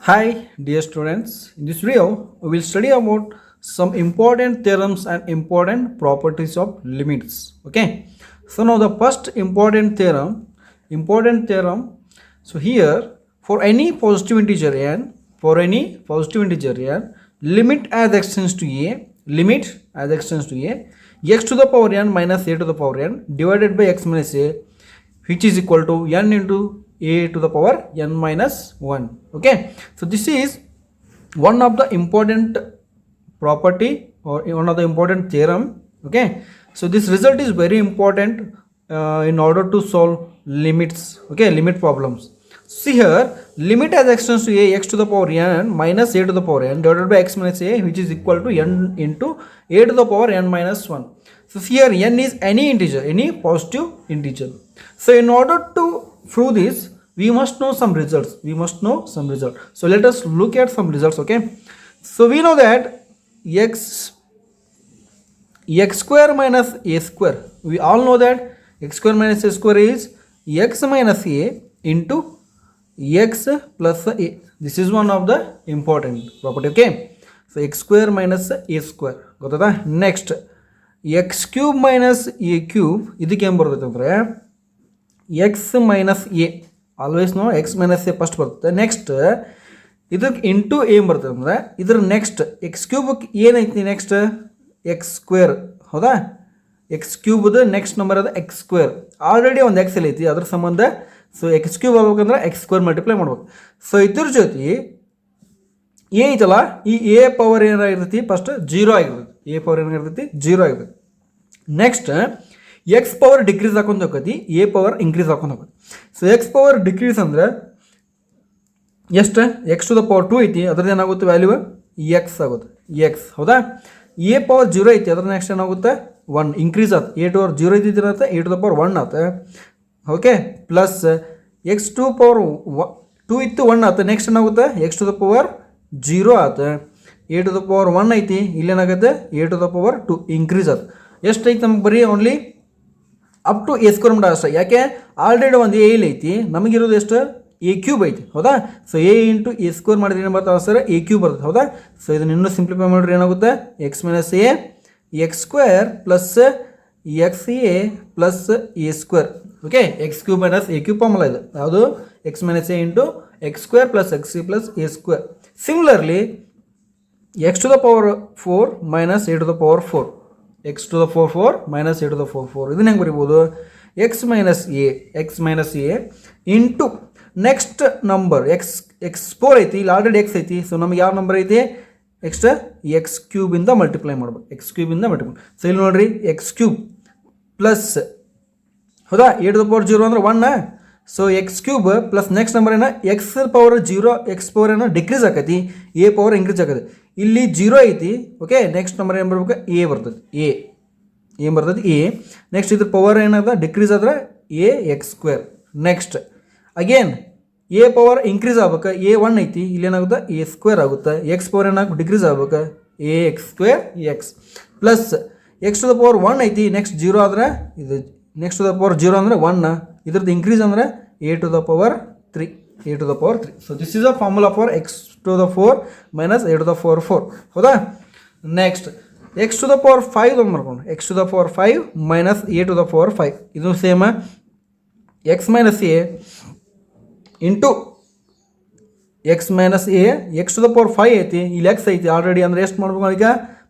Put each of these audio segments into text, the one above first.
Hi, dear students. In this video, we will study about some important theorems and important properties of limits. Okay. So now the first important theorem. So here, for any positive integer n, limit as extends to a, x to the power n minus a to the power n divided by x minus a, which is equal to n into a to the power n minus 1. Okay, so this is one of the important property or one of the important theorem. Okay, so this result is very important in order to solve limits. Okay, limit problems. See here, limit as extends to a, x to the power n minus a to the power n divided by x minus a, which is equal to n into a to the power n minus 1. So here n is any integer, any positive integer. So in order to prove this, we must know some results. So let us look at some results. Okay, so we know that x square minus a square, we all know that x square minus a square is x minus a into x plus a. This is one of the important property. Okay, so x square minus a square ಗೊತ್ತಾ. Next x cube minus a cube, ಇದಕ್ಕೆ ಏನು ಬರ್ತೈತೆ ಅಂದರೆ x minus a, always no x minus a first ಬರುತ್ತೆ. Next ಇದಕ್ಕೆ into ಏನು ಬರ್ತದೆ ಅಂದರೆ ಇದ್ರ ನೆಕ್ಸ್ಟ್ ಎಕ್ಸ್ ಕ್ಯೂಬಕ್ಕೆ ಏನೈತಿ ನೆಕ್ಸ್ಟ್ ಎಕ್ಸ್ ಸ್ಕ್ವೇರ್. ಹೌದಾ, ಎಕ್ಸ್ ಕ್ಯೂಬ್ದು ನೆಕ್ಸ್ಟ್ ನಂಬರ್ ಅದು ಎಕ್ಸ್ ಸ್ಕ್ವೇರ್. ಆಲ್ರೆಡಿ ಒಂದು ಎಕ್ಸ್ ಅಲ್ಲಿ ಐತಿ, ಅದ್ರ ಸಂಬಂಧ ಸೊ ಎಕ್ಸ್ ಕ್ಯೂಬ್ ಆಗ್ಬೇಕಂದ್ರೆ ಎಕ್ಸ್ ಸ್ಕ್ವೇರ್ ಮಲ್ಟಿಪ್ಲೈ ಮಾಡ್ಬೇಕು. ಸೊ ಇದ್ರ ಜೊತೆ ಎ ಐತಲ್ಲ, ಈ ಎ ಪವರ್ ಏನಾಗಿರ್ತೈತಿ ಫಸ್ಟ್ ಜೀರೋ ಆಗಿರ್ತೈತಿ. ಎ ಪವರ್ ಏನಾಗಿರ್ತೈತಿ ಜೀರೋ ಆಗಿರ್ತೈತಿ. ನೆಕ್ಸ್ಟ್ ಎಕ್ಸ್ ಪವರ್ ಡಿಕ್ರೀಸ್ ಹಾಕೊಂಡು ಹೋಗ್ತೈತಿ, ಎ ಪವರ್ ಇನ್ಕ್ರೀಸ್ ಹಾಕೊಂಡು ಹೋಗ್ತೈತಿ. ಸೊ ಎಕ್ಸ್ ಪವರ್ ಡಿಕ್ರೀಸ್ ಅಂದರೆ ಎಷ್ಟು, ಎಕ್ಸ್ ಟು ದ ಪವರ್ 2 ಐತಿ, ಅದ್ರದ್ದು ಏನಾಗುತ್ತೆ ವ್ಯಾಲ್ಯೂ ಎಕ್ಸ್ ಆಗುತ್ತೆ, ಎಕ್ಸ್. ಹೌದಾ, ಎ ಪವರ್ 0 ಐತಿ, ಅದ್ರ ನೆಕ್ಸ್ಟ್ ಏನಾಗುತ್ತೆ 1 ಇನ್ಕ್ರೀಸ್ ಆಗುತ್ತೆ. ಎ ಟು ಪವರ್ 0 ಇದ್ದಿದ್ದಿರತ್ತೆ, ಎ ಟು ದ ಪವರ್ 1 ಆಗುತ್ತೆ. Okay, plus X to power 2 ಇತ್ತು 1 ಆಗುತ್ತೆ. ನೆಕ್ಸ್ಟ್ ಏನಾಗುತ್ತೆ ಎಕ್ಸ್ ಟು ದ ಪವರ್ 0 ಆಗುತ್ತೆ. ಎ ಟು ದ ಪವರ್ 1 ಐತಿ, ಇಲ್ಲೇನಾಗುತ್ತೆ a to the power 2 increase ಆಗುತ್ತೆ. ಎಷ್ಟೈತಿ ನಮ್ಗೆ ಬರೀ only up to a square ಮಾಡಿ ಅಷ್ಟೇ. ಯಾಕೆ ಆಲ್ರೆಡಿ ಒಂದು ಎ ಇಲ್ಲಿ ಐತಿ, ನಮಗಿರೋದು ಎಷ್ಟು ಎ ಕ್ಯೂಬ್ ಐತಿ. ಹೌದಾ, so A into A square ಮಾಡಿದ್ರೆ ಏನು ಬರ್ತಾವೆ ಸರ್ ಎ ಕ್ಯೂಬ್ ಬರ್ತದೆ. ಹೌದಾ, ಸೊ ಇದನ್ನು ಇನ್ನೂ ಸಿಂಪ್ಲಿಫೈ ಮಾಡಿದ್ರೆ ಏನಾಗುತ್ತೆ X minus A X square plus X A plus A square. Okay, X cube minus A cube formula ಇದು ಯಾವುದು, X minus A into X square plus X C plus A square. Similarly X to the power 4 minus A to the power 4, X to the power 4 minus A to the power 4. ಇದನ್ನ ಹೆಂಗೆ ಬರಿಬೋದು, X minus A into next number X 4 ಐತಿ, ಇಲ್ಲಿ already X ಐತಿ. So ನಮ್ಗೆ ಯಾವ number ಐತಿ next X ಕ್ಯೂಬಿಂದ multiply ಮಾಡ್ಬೇಕು, ಎಕ್ಸ್ ಕ್ಯೂಬಿಂದ ಮಲ್ಟಿಪ್ಲೈ. ಸೊ ಇಲ್ಲಿ ನೋಡ್ರಿ ಎಕ್ಸ್ ಕ್ಯೂಬ್ ಪ್ಲಸ್, ಹೌದಾ, ಎ ಟು ದ ಪವರ್ 0 ಅಂದ್ರೆ 1. So x cube plus next number ಏನೋ ಎಕ್ಸ್ ಪವರ್ 0, ಎಕ್ಸ್ ಪವರ್ ಏನೋ ಡಿಕ್ರೀಸ್ ಆಕೈತಿ, ಎ ಪವರ್ ಇನ್ಕ್ರೀಸ್ ಆಕೈತಿ. ಇಲ್ಲಿ 0 ಐತಿ. ಓಕೆ, ನೆಕ್ಸ್ಟ್ ನಂಬರ್ ಏನು ಬರ್ಬೇಕು ಎ ಬರ್ತದೆ, ಏನು ಬರ್ತದೆ ಎ. ನೆಕ್ಸ್ಟ್ ಇದ್ರ ಪವರ್ ಏನದ ಡಿಕ್ರೀಸ್ ಆದ್ರೆ A X square. Next again A power increase ಆಗ್ಬೇಕು, ಎ 1 ಐತಿ, ಇಲ್ಲೇನಾಗುತ್ತೆ ಎ ಸ್ಕ್ವೇರ್ ಆಗುತ್ತೆ. ಎಕ್ಸ್ ಪವರ್ ಏನಾಗ ಡಿಕ್ರೀಸ್ ಆಗ್ಬೇಕು, A X square X plus X to the power 1 ಐತಿ. ನೆಕ್ಸ್ಟ್ 0 ಆದರೆ ಇದು ನೆಕ್ಸ್ಟ್ ಟು ದ ಪವರ್ 0 ಅಂದರೆ 1, ಇದ್ರದ್ದು ಇನ್ಕ್ರೀಸ್ ಅಂದರೆ A to the power 3, A to the power 3. So this is a formula for X to the 4 minus A to the power 4. ಹೌದಾ, next X to the power 5 ಒಂದು ಮಾಡ್ಕೊಂಡು X to the power 5 minus A to the power 5. ಇದು same X minus A into X minus A, X to the power 5 ಐತಿ, ಇಲ್ಲಿ X ಐತಿ already, ಅಂದರೆ ಎಷ್ಟು ಮಾಡ್ಬೇಕು ಈಗ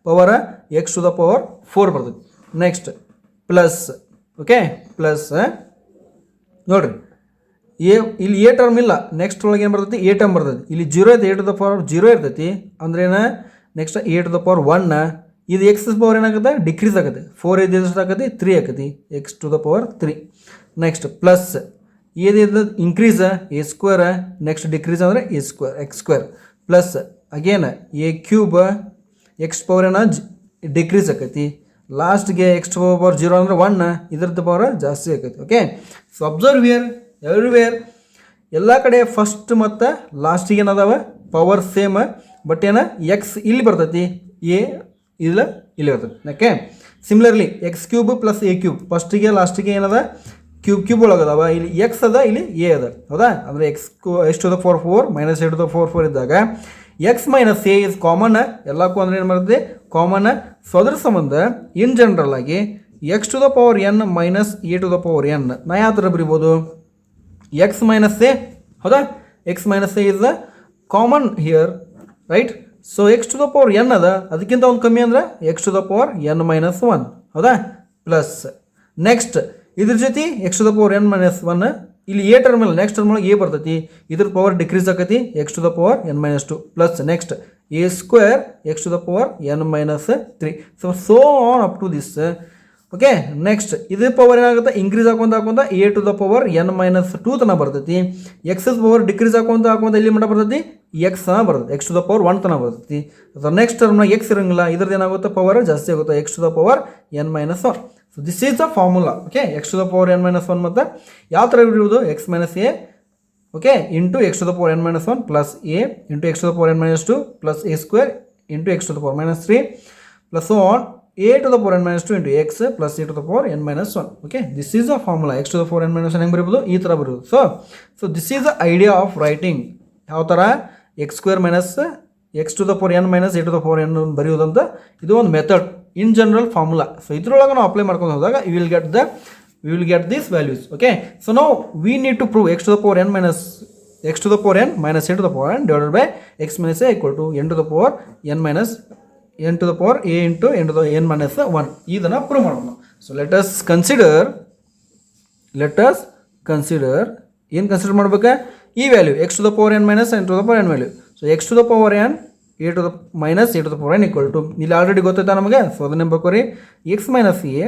power X to the power 4 ಬರ್ತದೆ. ನೆಕ್ಸ್ಟ್ ಪ್ಲಸ್, ಓಕೆ, ಪ್ಲಸ್ ನೋಡಿರಿ ಇಲ್ಲಿ ಎ ಟರ್ಮ್ ಇಲ್ಲ, ನೆಕ್ಸ್ಟ್ ಒಳಗೆ ಏನು ಬರ್ತೈತಿ ಎ ಟರ್ಮ್ ಬರ್ತೈತಿ. ಇಲ್ಲಿ 0 ಐತಿ, ಎ ಟು ದ ಪವರ್ 0 ಇರ್ತೈತಿ, ಅಂದ್ರೆ ಏನು next A to the power 1. ಇದು ಎಕ್ಸ್ ಪವರ್ ಏನಾಗುತ್ತೆ ಡಿಕ್ರೀಸ್ ಆಗುತ್ತೆ, 4 ಐದು ಎಷ್ಟು ಆಕತಿ 3 ಆಕತಿ, x to the power 3. Next plus ಏನಿದೆ increase a square, next decrease ಅಂದರೆ a square x square plus again a cube x power ಏನೋ ಡಿಕ್ರೀಸ್ ಆಕೈತಿ. ಲಾಸ್ಟ್ಗೆ ಎಕ್ಸ್ ಟು ಪವರ್ 0 ಅಂದರೆ 1, ಇದ್ರದ್ದು ಪವರ್ ಜಾಸ್ತಿ ಆಕೈತಿ. Okay, so observe here everywhere ಎಲ್ಲ ಕಡೆ ಫಸ್ಟ್ ಮತ್ತು ಲಾಸ್ಟಿಗೆ ಏನದಾವ ಪವರ್ ಸೇಮ್, ಬಟ್ ಏನ ಎಕ್ಸ್ ಇಲ್ಲಿ ಬರ್ತೈತಿ, ಎ ಇಲ್ಲಿ ಬರ್ತೈತಿ. Okay, similarly X cube plus A cube ಫಸ್ಟಿಗೆ ಲಾಸ್ಟಿಗೆ ಏನದ ಕ್ಯೂಬ್ ಒಳಗದಾವ, ಇಲ್ಲಿ ಎಕ್ಸ್ ಅದ, ಇಲ್ಲಿ ಎ ಅದ, ಹೌದಾ? ಅಂದರೆ X to the power 4 minus A to the power 4 ಇದ್ದಾಗ X minus A is common, ಎಲ್ಲಕ್ಕೂ ಅಂದರೆ ಏನು ಬರುತ್ತೆ? ಕಾಮನ್. ಸೊ ಅದ್ರ ಸಂಬಂಧ ಇನ್ ಜನರಲ್ ಆಗಿ X to the power N minus A to the power N ನಾ ಯಾವ ಥರ ಬರಿಬೋದು? ಎಕ್ಸ್ ಮೈನಸ್ ಎ, ಹೌದಾ? X minus A is the common here, right? So X to the power N ಅದ, ಅದಕ್ಕಿಂತ ಒಂದು ಕಮ್ಮಿ ಅಂದ್ರೆ X to the power N minus 1, ಹೌದಾ? ಪ್ಲಸ್ ನೆಕ್ಸ್ಟ್ ಇದ್ರ ಜೊತೆ x to the power N minus 1, ಇಲ್ಲಿ ಎ ಟರ್ಮಲ್ ನೆಕ್ಸ್ಟ್ ಟರ್ಮಲ್ ಎ ಬರ್ತೈತಿ, ಇದ್ರ ಪವರ್ ಡಿಕ್ರೀಸ್ ಆಕತಿ x to the power N minus 2 plus next a square x to the power N minus 3. So on up to this. Okay, next ಇದು power ಏನಾಗುತ್ತೆ? Increase ಹಾಕೊಂತ a to the power N minus 2 ತನಕ ಬರ್ತೈತಿ. X power decrease ಹಾಕೊಂತ ಇಲ್ಲಿ ಮಟ್ಟ ಬರ್ತೈತಿ X ತನಕ ಬರ್ತೈತಿ, ಎಕ್ಸ್ ಟು ದ ಪವರ್ 1 ತನಕ ಬರ್ತೈತಿ. ಅಥವಾ ನೆಕ್ಸ್ಟ್ ಟರ್ಮ್ನಾಗ ಎಕ್ಸ್ ಇರಂಗಿಲ್ಲ, ಇದ್ರದ್ದು ಏನಾಗುತ್ತೆ? ಪವರ್ ಜಾಸ್ತಿ ಆಗುತ್ತೆ, X to the power N minus 1. So this is the formula. Okay, X to the power N minus 1 ಮತ್ತು ಯಾವ ಥರ ಇರುವುದು? X minus A, okay, into X to the power N minus 1 plus A into X to the power N minus 2 plus A square into X to the power minus 3 plus on a to the power n minus 2 into x plus a to the power n minus 1. Okay, this is the formula. X to the power n minus 1 ಹೆಂಗೆ ಬರೀಬೋದು? ಈ ಥರ ಬರೀಬೋದು. So this is the idea of writing. ಯಾವ ಥರ? X square minus x to the power N minus A to the power n ಬರೆಯೋದಂತ ಇದು ಒಂದು method, in general formula. So ಇದ್ರೊಳಗೆ ನಾವು ಅಪ್ಲೈ ಮಾಡ್ಕೊಂಡು ಹೋದಾಗ we will get these values. Okay, so now we need to prove x to the power n minus a to the power n divided by x minus a equal to n to the power n minus n to the power a into n to the n minus 1. ಇದನ್ನು prove ಮಾಡೋಣ. So let us consider ಏನು consider ಮಾಡ್ಬೇಕಾ? ಈ value x to the power N minus n to the power n value. So X to the power n a to the minus A to the power n equal to, ಇಲ್ಲಿ already ಗೊತ್ತಾಯ್ತಾ ನಮಗೆ? So ಅದನ್ನೇ ಬರ್ಕೋರಿ, x minus A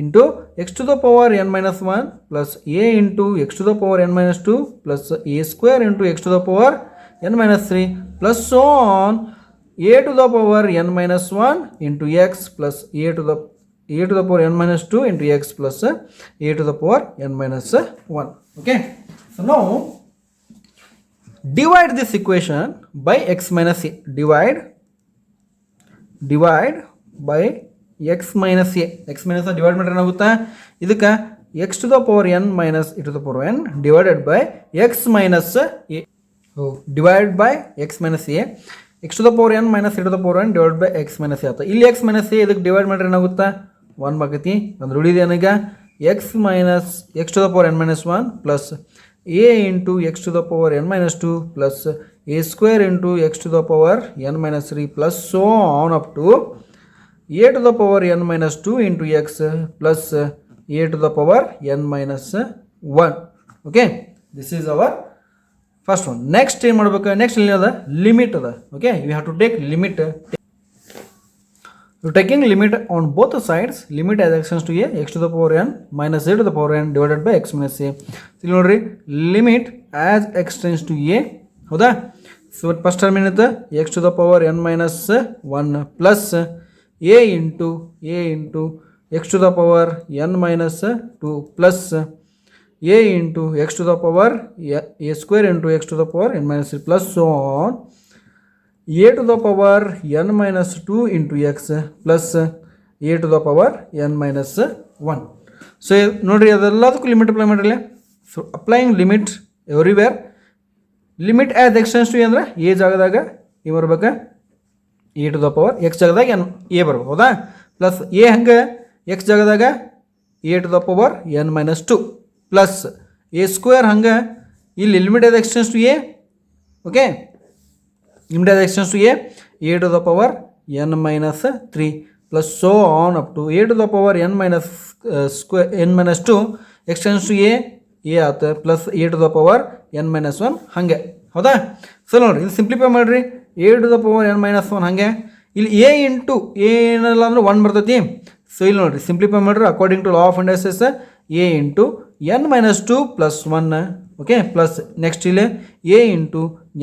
into X to the power N minus 1 plus A into X to the power N minus 2 plus A square into X to the power N minus 3 plus on a to the power n minus 1 into x plus a to the power n minus 2 into x plus a to the power n minus 1. Okay, so now divide this equation by x minus a. Divide by x minus a. x minus a divide ಮಾಡಿದ್ರೆ ಏನಾಗುತ್ತೆ? ಇದಕ್ಕೆ x to the power n minus e to the power n divided by x minus a. Divided by x minus a. x to the power n minus e to the power n divided by x minus a ಆತ. ಇಲ್ಲಿ x minus a ಇದಕ್ಕೆ divide ಮಾಡಿದ್ರೆ ಏನಾಗುತ್ತಾ? 1 ಆಗತಿ. ಅಂದ್ರೆ ಉಳಿದ ಏನೀಗ x minus x to the power n minus 1 plus a into x to the power n minus 2 plus a square into x to the power n minus 3 plus so on up to a to the power n minus 2 into x plus a to the power n minus 1. Okay, this is our first one. Next ಏನು ಮಾಡಬೇಕು? Next ಇಲ್ಲಿ ಅದ limit ಅದ. Okay, you have to take limit. Taking limit on both sides, limit as extends to a x to the power n minus a to the power n divided by x minus a. ಇಲ್ಲಿ ನೋಡ್ರಿ, limit as extends to a, ಹೌದಾ? So first term ಏನಿತ್ತು? x to the power n minus 1 plus a into x to the power n minus 2 plus a into x to the power a square into x to the power n minus 3 plus so on a to the power n minus 2 into x plus a to the power n minus 1. So ನೋಡಿರಿ, ಅದೆಲ್ಲದಕ್ಕೂ limit apply ಮಾಡಿರಲಿ. So applying limit everywhere. Limit as x tends to a ಅಂದರೆ a ಜಾಗದಾಗ a ಬರ್ಬೇಕು, a to the power x ಜಾಗದಾಗ n a ಬರ್ಬೇಕು, ಹೌದಾ? Plus a ಹಂಗೆ ಎಕ್ಸ್ ಜಾಗದಾಗ a to the power N minus 2 plus A square ಹಂಗೆ ಇಲ್ಲಿ limit as x tends to a. Okay, limit as x tends to a to the power N minus 3 plus so on up to a to the power N minus square n minus 2 extends to a ಆತ plus a to the power N minus 1 ಹಾಗೆ, ಹೌದಾ? So ನೋಡಿರಿ, ಇಲ್ಲಿ simplify ಮಾಡಿರಿ, a to the power N minus 1 ಹಾಗೆ. ಇಲ್ಲಿ A into A ಏನಲ್ಲ ಅಂದ್ರೆ 1 ಬರ್ತೈತಿ. ಸೊ ಇಲ್ಲಿ ನೋಡಿರಿ, ಸಿಂಪ್ಲಿಫೈ ಮಾಡಿರಿ according to law of industries A into n minus 2 plus 1. Okay, plus next ಇಲ್ಲಿ a into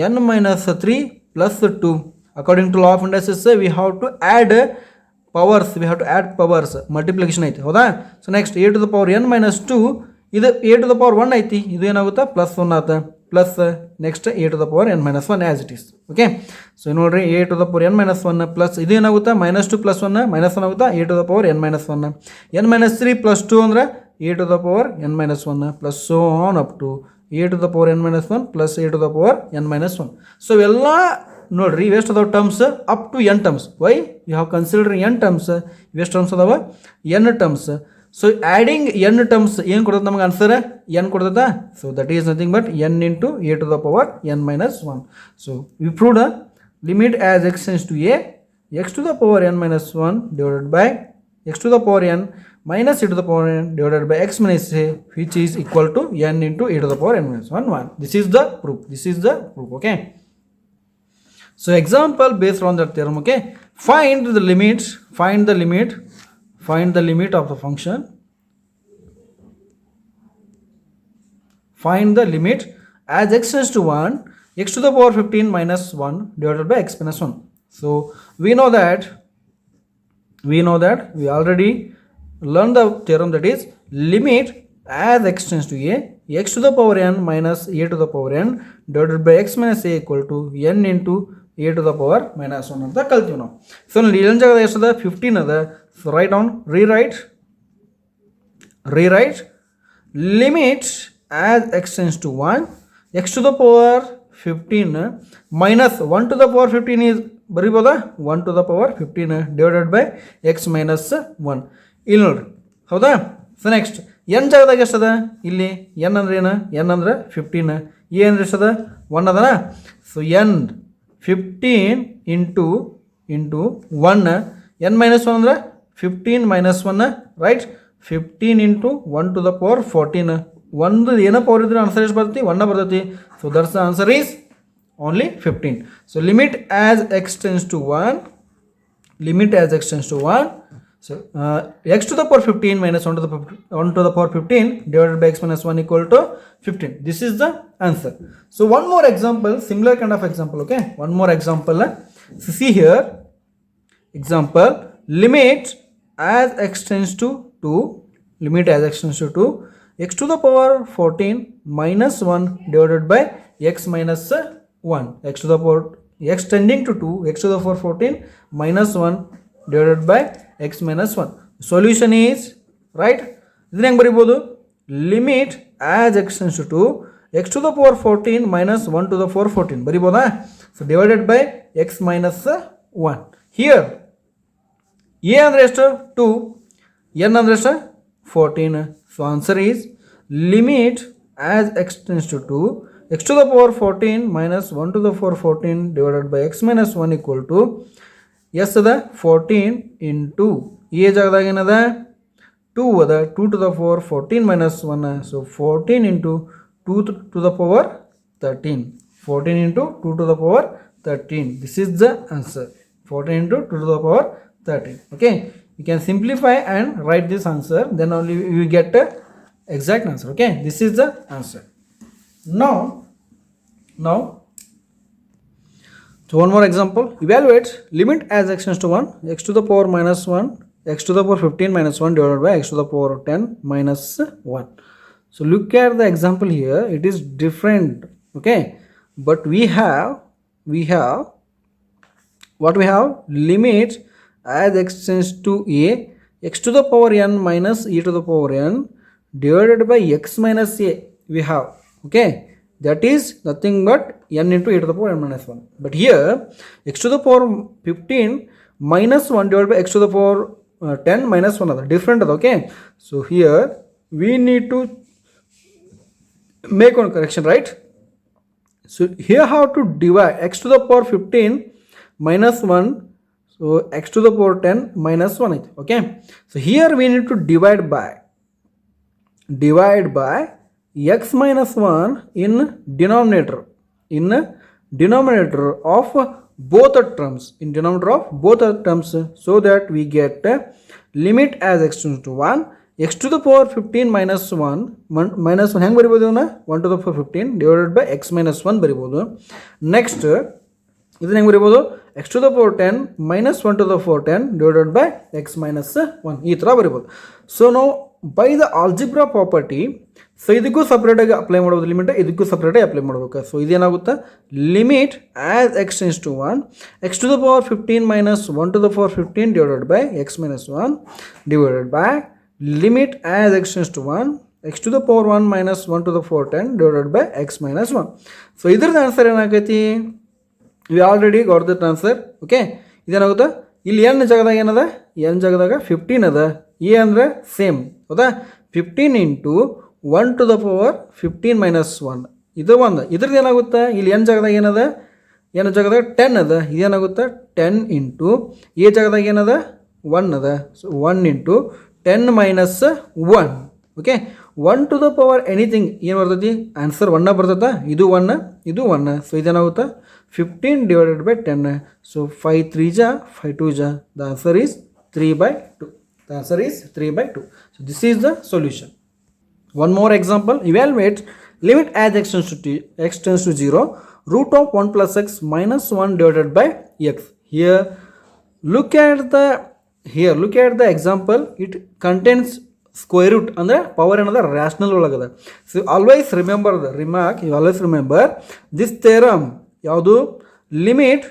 n minus 3 plus 2. According to law of indices we have to add powers, multiplication ಐತಿ, ಹೌದಾ? So next a to the power n minus 2 ಇದು a to the power 1 ಐತಿ, ಇದು ಏನಾಗುತ್ತೆ? Plus 1 ಆತ. Plus next a to the power n minus 1 as it is. Okay, so ನೋಡಿರಿ, a to the power n minus 1 plus ಇದು ಏನಾಗುತ್ತೆ? Minus 2 plus 1 minus 1 ಆಗುತ್ತಾ? a to the power n minus 1 n minus 3 plus 2 ಅಂದರೆ a to the power n minus 1 plus so on up to a to the power n minus 1 plus a to the power n minus 1. So ಎಲ್ಲ ನೋಡ್ರಿ ಇವೆಷ್ಟು ಅದಾವ terms up to n terms. Why you have consider n terms. ಇವೆಷ್ಟು terms ಅದಾವ n terms. So adding n terms ಏನು ಕೊಡ್ತದೆ ನಮಗೆ answer n ಕೊಡ್ತದ. So that is nothing but n into a to the power n minus 1. So we proved limit as x tends to a x to the power n minus 1 divided by x to the power n minus e to the power n divided by x minus a, which is equal to n into e to the power n minus 1 1. This is the proof. Okay. So example based on that theorem. Okay, find the limit of the function. Find the limit as x tends to 1 x to the power 15 minus 1 divided by x minus 1. So we know that we already learned the theorem, that is limit as x tends to a x to the power n minus a to the power n divided by x minus a equal to n into a to the power minus 1 ಅಂತ ಕಲ್ತೀವಿ ನಾವು. So ಇಲ್ಲಿ ಏನು ಜಾಗದ ಎಷ್ಟದ 15 ಅದ. So right on rewrite limit as x tends to 1 x to the power 15 minus 1 to the power 15 is ಬರಿಬೋದಾ 1 to the power 15 divided by x minus 1. ಇಲ್ಲಿ ನೋಡ್ರಿ ಹೌದಾ. So next n ಜಾಗದಾಗ ಎಷ್ಟದ ಇಲ್ಲಿ n ಅಂದ್ರೆ ಏನು n ಅಂದ್ರೆ 15 a ಅಂದ್ರೆ ಎಷ್ಟದ 1 ಅದನ. So n 15 into 1 n minus 1 ಅಂದ್ರೆ 15 minus 1 right. 15 into 1 to the power 14 ಒಂದು ಏನೋ ಪವರ್ ಇದ್ರೆ ಆನ್ಸರ್ ಎಷ್ಟು ಬರ್ತೈತಿ 1 ಬರ್ತೈತಿ. So that's the answer is only 15. So limit as x tends to 1 so x to the power 15 minus 1 to the power 15 divided by x minus 1 equal to 15. This is the answer. So one more example, similar kind of example. Okay, one more example. So see here, example limit as x tends to 2 x to the power 14 minus 1 divided by x minus 1 x to the power x tending to 2 x to the power 14 minus 1 divided by x minus 1. Solution is right. ಇದನ್ನ ಹೆಂಗೆ ಬರಿಬೋದು limit as x tends to 2 x to the power 14 minus 1 to the power 14 ಬರಿಬೋದಾ. So divided by x minus 1. here a ಅಂದರೆ ಎಷ್ಟು 2 n ಅಂದರೆ ಎಷ್ಟು 14. So answer is limit as x tends to 2 x to the power 14 minus 1 to the power 14 divided by x minus 1 equal to yes ಅದ 14 into a ಜಾಗದಾಗ ಏನದ 2 ಅದ 2 to the power 14 minus 1. so 14 into 2 to the power 13 14 into 2 to the power 13. This is the answer. 14 into 2 to the power 13. Okay, you can simplify and write this answer, then only you get a exact answer. Okay, this is the answer. Now so one more example. Evaluate limit as x tends to 1 x to the power minus 1 x to the power 15 minus 1 divided by x to the power 10 minus 1. So look at the example here, it is different. Okay, but we have what we have limit as x tends to a x to the power n minus e to the power n divided by x minus a we have. Okay, that is nothing but n into e to the power n minus 1. But here x to the power 15 minus 1 divided by x to the power 10 minus 1 other different. Okay, so here we need to make one correction, right? So here how to divide x to the power 15 minus 1. So x to the power 10 minus 1. Okay, so here we need to divide by x minus 1 in denominator of both the terms, so that we get limit as x tends to 1 x to the power 15 minus 1 ಹೆಂಗೆ ಬರಿಬೋದು ಅವನ್ನ 1 to the power 15 divided by x minus 1 ಬರಿಬೋದು. Next ಇದನ್ನ ಹೆಂಗೆ ಬರಿಬೋದು x to the power 10 minus 1 to the power 10 divided by x minus 1 ಈ ಥರ ಬರಿಬೋದು. ಸೊ ನಾವು by the algebra property so ಇದಕ್ಕೂ ಸಪ್ರೇಟಾಗಿ ಅಪ್ಲೈ ಮಾಡೋದು ಲಿಮಿಟ್, ಇದಕ್ಕೂ ಸಪ್ರೇಟಾಗಿ ಅಪ್ಲೈ ಮಾಡಬೇಕು. ಸೊ ಇದೇನಾಗುತ್ತೆ limit as x tends to 1 x to the power 15 minus 1 to the power 15 divided by x minus 1 divided by limit as x tends to 1 x to the power 1 minus 1 to the power 10 divided by x minus 1. So ಇದ್ರದ್ದು answer ಏನಾಗೈತಿ, we already got that answer. Okay, ಇದೇನಾಗುತ್ತೆ, ಇಲ್ಲಿ n ಜಾಗದಾಗ ಏನದ, N ಜಾಗದಾಗ 15 ಅದ, A ಅಂದರೆ same ಹೌದಾ, 15 into 1 to the power 15 minus 1 ಇದು ಒಂದು. ಇದ್ರದ್ದು ಏನಾಗುತ್ತೆ, ಇಲ್ಲಿ ಎನ್ ಜಾಗದಾಗ ಏನದ, ಎನ್ ಜಾಗದಾಗ 10 ಅದ, ಇದೇನಾಗುತ್ತೆ 10 ಇಂಟು ಎ ಜಾಗದಾಗ ಏನದ 1 ಅದ, so 1 into 10 minus 1. Okay, 1 to the power anything ಏನು ಬರ್ತೈತಿ, ಆನ್ಸರ್ 1 ಬರ್ತೈತ, ಇದು 1 ಇದು 1. ಸೊ ಇದೇನಾಗುತ್ತೆ 15 ಡಿವೈಡೆಡ್ ಬೈ 10. ಸೊ 5 3 ಜಾ 5 2 ಜಾ, the answer is 3/2. The answer is 3/2. So this is the solution. One more example. Evaluate limit as x tends to 0 root of 1 plus x minus 1 divided by x. Look at the example. It contains square root ಅಂದರೆ power ಏನದ rational ಒಳಗದ. So always remember the remark, you always remember this theorem. ಯಾವುದು, limit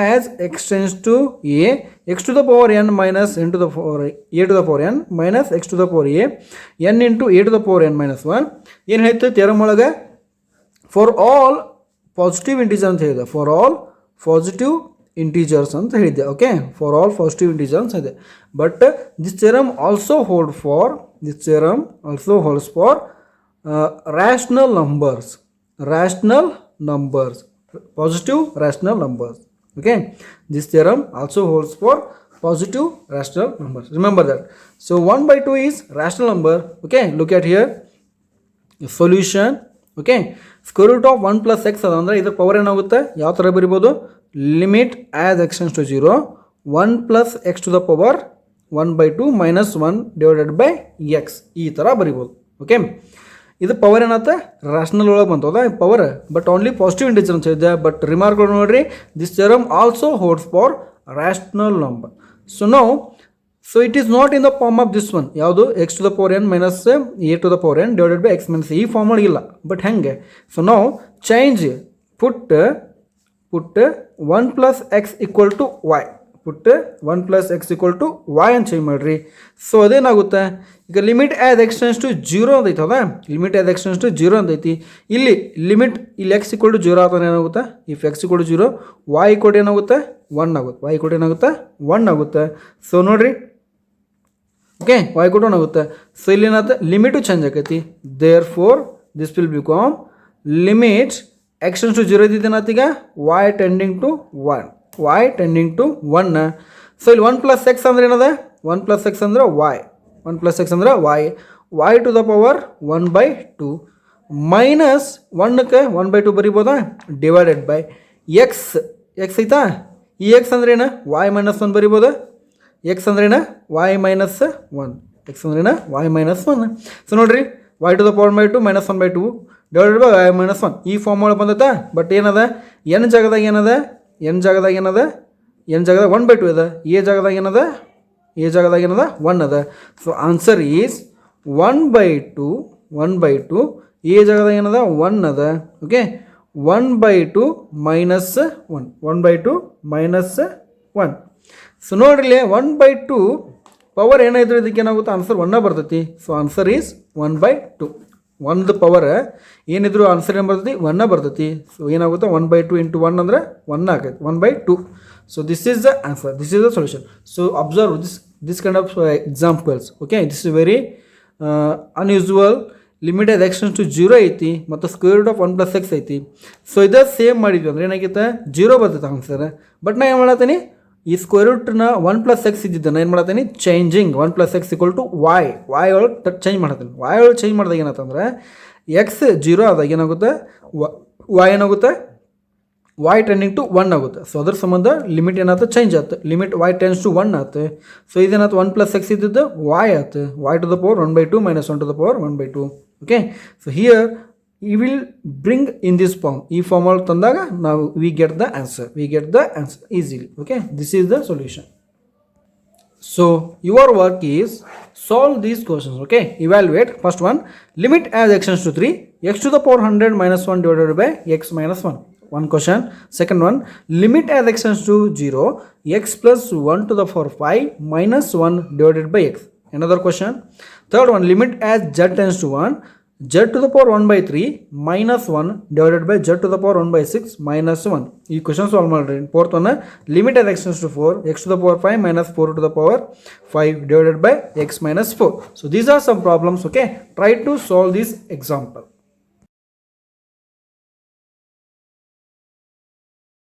as x tends to a x to the power n minus n to the power a to the power n minus x to the power a n into a to the power n minus 1. ಏನು ಹೇಳ್ತು theorem ಒಳಗೆ, for all positive integer ಅಂತ ಹೇಳಿದೆ, for all positive integers ಅಂತ ಹೇಳಿದ್ದೆ. Okay, for all positive integers ಅಂತ ಇದೆ. But this theorem also holds for rational numbers, positive rational numbers. Okay, this theorem also holds for positive rational numbers, remember that. So 1/2 is rational number. Okay, look at here the solution. Okay, square root of 1 plus x ಅಂದ್ರೆ ಇದರ power ಏನಾಗುತ್ತೆ, ಯಾವ ಥರ ಬರಿಬೋದು, limit as x tends to 0 1 plus x to the power 1/2 minus 1 divided by x, ಈ ಥರ ಬರಿಬೋದು. Okay, ಇದು ಪವರ್ ಏನತ್ತೆ, ರ್ಯಾಷನಲ್ ಒಳಗೆ ಬಂತು ಹೌದಾ power, but only positive integer ಅಂತ ಹೇಳಿದೆ. ಬಟ್ ರಿಮಾರ್ಕ್ ನೋಡ್ರಿ, this theorem also holds for rational number. So now, so it is not in the form of this one, ಯಾವುದು x to the power n minus a to the power n divided by x minus, ಈ form ಒಳಗೆ ಇಲ್ಲ. But ಹೆಂಗೆ, so ನಾವು change put 1 plus X equal to y, put 1 plus X equal to y ಅಂತ change ಮಾಡಿರಿ. So ಅದೇನಾಗುತ್ತೆ, ಈಗ limit as x tends to 0 ಅಂತ ಐತೆ ಹೌದಾ, limit as x tends to 0 ಅಂತ ಐತಿ. ಇಲ್ಲಿ ಲಿಮಿಟ್ ಇಲ್ಲಿ x ಈಕ್ವಲ್ ಟು 0 ಆದ್ರೆ ಏನಾಗುತ್ತೆ, if x equal to 0 y equal to ಏನಾಗುತ್ತೆ 1 ಆಗುತ್ತೆ, y ಈಕ್ವಲ್ ಟು ಏನಾಗುತ್ತೆ 1 ಆಗುತ್ತೆ. ಸೊ ನೋಡ್ರಿ, ಓಕೆ, y ಈಕ್ವಲ್ ಟು 1 ಆಗುತ್ತೆ. ಸೊ ಇಲ್ಲಿ ಏನಾಗುತ್ತೆ, ಲಿಮಿಟು ಚೇಂಜ್ ಆಕೈತಿ, therefore this will become limit x tends to 0 ಇದ್ದಿದ್ದು ಏನಾಯ್ತೀಗ y tending to 1, y tending to 1. So ಇಲ್ಲಿ 1 ಪ್ಲಸ್ ಎಕ್ಸ್ ಅಂದ್ರೆ ಏನದ, 1 ಪ್ಲಸ್ ಎಕ್ಸ್ ಅಂದ್ರೆ y, 1 ಪ್ಲಸ್ ಎಕ್ಸ್ ಅಂದ್ರೆ y to the power 1/2 minus 1ಕ್ಕೆ 1/2 ಬರಿಬೋದಾ, ಡಿವೈಡೆಡ್ ಬೈ ಎಕ್ಸ್ ಐತಾ, ಈ ಎಕ್ಸ್ ಅಂದ್ರೆ ಏನು, y ಮೈನಸ್ 1 ಬರಿಬೋದಾ, ಎಕ್ಸ್ ಅಂದ್ರೆ ಏನು, y ಮೈನಸ್ 1, ಎಕ್ಸ್ ಅಂದ್ರೆ ಏನು, y ಮೈನಸ್ 1. ಸೊ ನೋಡ್ರಿ, y to the power 2 minus 1/2 divided by y minus 1, ಈ ಫಾರ್ಮ್ ಒಳಗೆ ಬಂದೈತಾ. ಬಟ್ ಏನದ, ಎನ್ ಜಾಗದಾಗ 1/2 ಅದ, ಎ ಜಾಗದಾಗ ಏನದ 1 ಅದ. ಸೊ ಆನ್ಸರ್ ಈಸ್ 1/2, ಎ ಜಾಗದಾಗ ಏನದ 1 ಅದ. Okay, 1/2 minus 1. ಸೊ ನೋಡ್ರಿ, 1/2 ಪವರ್ ಏನಾಯಿದ್ರು ಇದಕ್ಕೆ ಏನಾಗುತ್ತೆ, ಆನ್ಸರ್ 1 ಬರ್ತೈತಿ. So answer is 1/2. ಒಂದು ಪವರ್ ಏನಿದ್ರು ಆನ್ಸರ್ ಏನು ಬರ್ತೈತಿ, 1 ಬರ್ತೈತಿ. ಸೊ ಏನಾಗುತ್ತೆ, 1/2 ಇಂಟು 1 ಅಂದರೆ 1 ಆಗೈತೆ, 1/2. So this is the answer, this is the solution. So observe this kind of examples. Okay, this is very unusual. Limit as x tends to 0 ಐತಿ ಮತ್ತು square root of 1 plus X ಐತಿ. So ಇದು same ಮಾಡಿದ್ವಿ ಅಂದರೆ ಏನಾಗೈತೆ, 0 ಬರ್ತೈತೆ answer. But ನಾ ಏನು ಮಾಡತ್ತೀನಿ, ಈ ಸ್ಕ್ವೇರ್ ರೂಟ್ನ 1 ಪ್ಲಸ್ ಎಕ್ಸ್ ಇದ್ದಿದ್ದನ್ನು ಏನು ಮಾಡತ್ತೀನಿ, changing 1 plus X equal to y ಒಳಗೆ ಚೇಂಜ್ ಮಾಡತ್ತೀನಿ. y ಒಳಗೆ ಚೇಂಜ್ ಮಾಡಿದಾಗ ಏನಾಯ್ತಂದ್ರೆ, ಎಕ್ಸ್ 0 ಆದಾಗ ಏನಾಗುತ್ತೆ, y ಏನಾಗುತ್ತೆ, y ಟೆಂಡಿಂಗ್ ಟು 1 ಆಗುತ್ತೆ. ಸೊ ಅದ್ರ ಸಂಬಂಧ ಲಿಮಿಟ್ ಏನಾಯ್ತು, ಚೇಂಜ್ ಆಯ್ತು, ಲಿಮಿಟ್ y ಟೆನ್ಸ್ ಟು 1 ಆಯ್ತು. ಸೊ ಇದೇನಾಯ್ತು, 1 ಪ್ಲಸ್ ಎಕ್ಸ್ ಇದ್ದಿದ್ದು y ಆಯ್ತು, y to the power 1/2 minus 1 to the power 1/2. Okay, so here you will bring in this form, ಈ ಫಾರ್ಮ್ ಒಳಗೆ ತಂದಾಗ ನಾವು we get the answer easily. Okay, this is the solution. So your work is solve these questions. Okay, evaluate. First one, limit as x tends to 3 x to the power 100 minus 1 divided by x minus 1, one question. Second one, limit as x tends to 0 x plus 1 to the power 5 minus 1 divided by x. Another question. Third one, limit as z tends to 1, z to the power 1 by 3 minus 1 divided by z to the power 1 by 6 minus 1. ಈ question solve ಮಾಡ್ರಿ. Fourth one, limit as x tends to 4, x to the power 5 minus 4 to the power 5 divided by x minus 4. So these are some problems, okay. Try to solve this example.